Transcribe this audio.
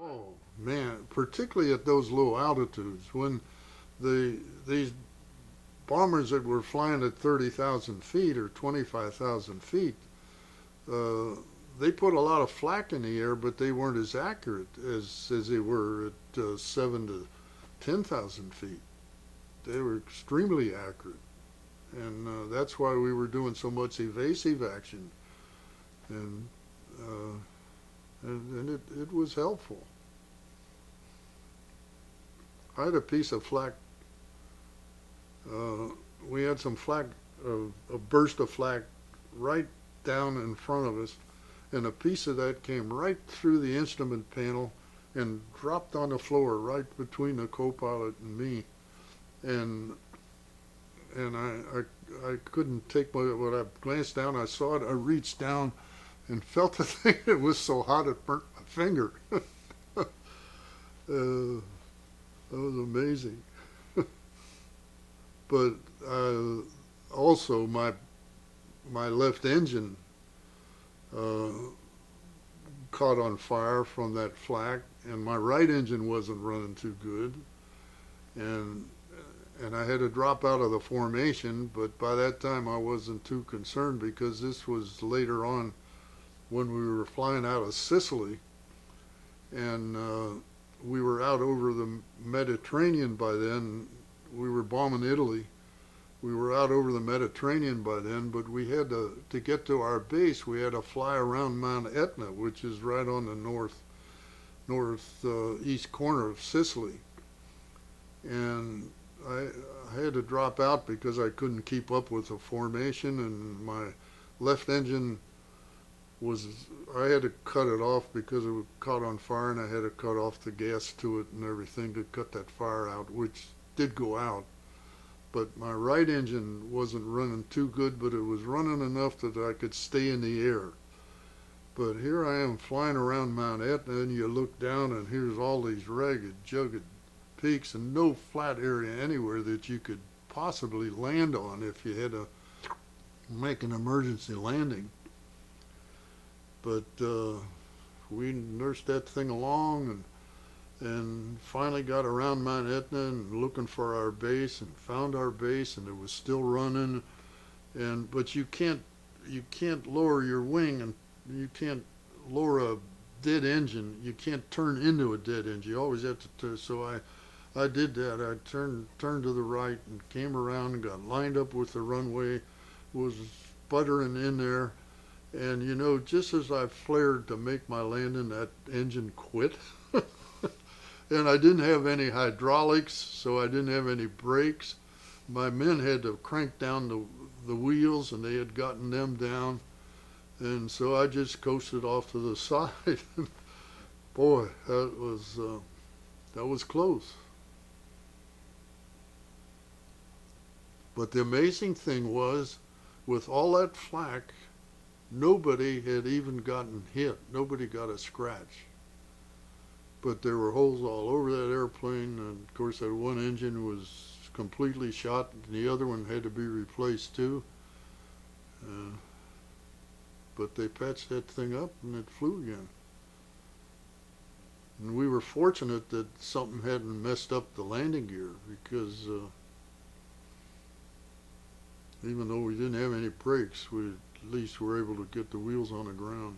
Oh man, particularly at those low altitudes when these bombers that were flying at 30,000 feet or 25,000 feet, uh, they put a lot of flak in the air, but they weren't as accurate as they were at 7 to 10,000 feet. They were extremely accurate, and that's why we were doing so much evasive action, and uh, it was helpful. I had a piece of flak. Uh, we had some flak, a burst of flak right down in front of us, and a piece of that came right through the instrument panel and dropped on the floor right between the co-pilot and me. And I couldn't take when I glanced down, I saw it. I reached down and felt the thing. It was so hot it burnt my finger. That was amazing. But also my left engine uh, caught on fire from that flak, and my right engine wasn't running too good, and and I had to drop out of the formation. But by that time, I wasn't too concerned because this was later on when we were flying out of Sicily, and we were out over the Mediterranean by then. We were bombing Italy. We were out over the Mediterranean by then, but we had to get to our base. We had to fly around Mount Etna, which is right on the northeast corner of Sicily, and I, I had to drop out because I couldn't keep up with the formation, and my left engine was I had to cut it off because it was caught on fire, and I had to cut off the gas to it and everything to cut that fire out, which did go out. But my right engine wasn't running too good, but it was running enough that I could stay in the air. But here I am flying around Mount Etna, and you look down, and here's all these ragged, jagged peaks, and no flat area anywhere that you could possibly land on if you had to make an emergency landing. But we nursed that thing along, and finally got around Mount Etna and looking for our base, and found our base, and it was still running. And but you can't lower your wing, and you can't lower a dead engine. You can't turn into a dead engine. You always have to. So I did that. I turned to the right and came around and got lined up with the runway. Was sputtering in there, and just as I flared to make my landing, that engine quit. And I didn't have any hydraulics, so I didn't have any brakes. My men had to crank down the wheels, and they had gotten them down, and so I just coasted off to the side. Boy, that was close. But the amazing thing was, with all that flak, nobody had even gotten hit. Nobody got a scratch. But there were holes all over that airplane, and of course that one engine was completely shot, and the other one had to be replaced too. Uh, but they patched that thing up, and it flew again. And we were fortunate that something hadn't messed up the landing gear, because even though we didn't have any brakes, we at least were able to get the wheels on the ground.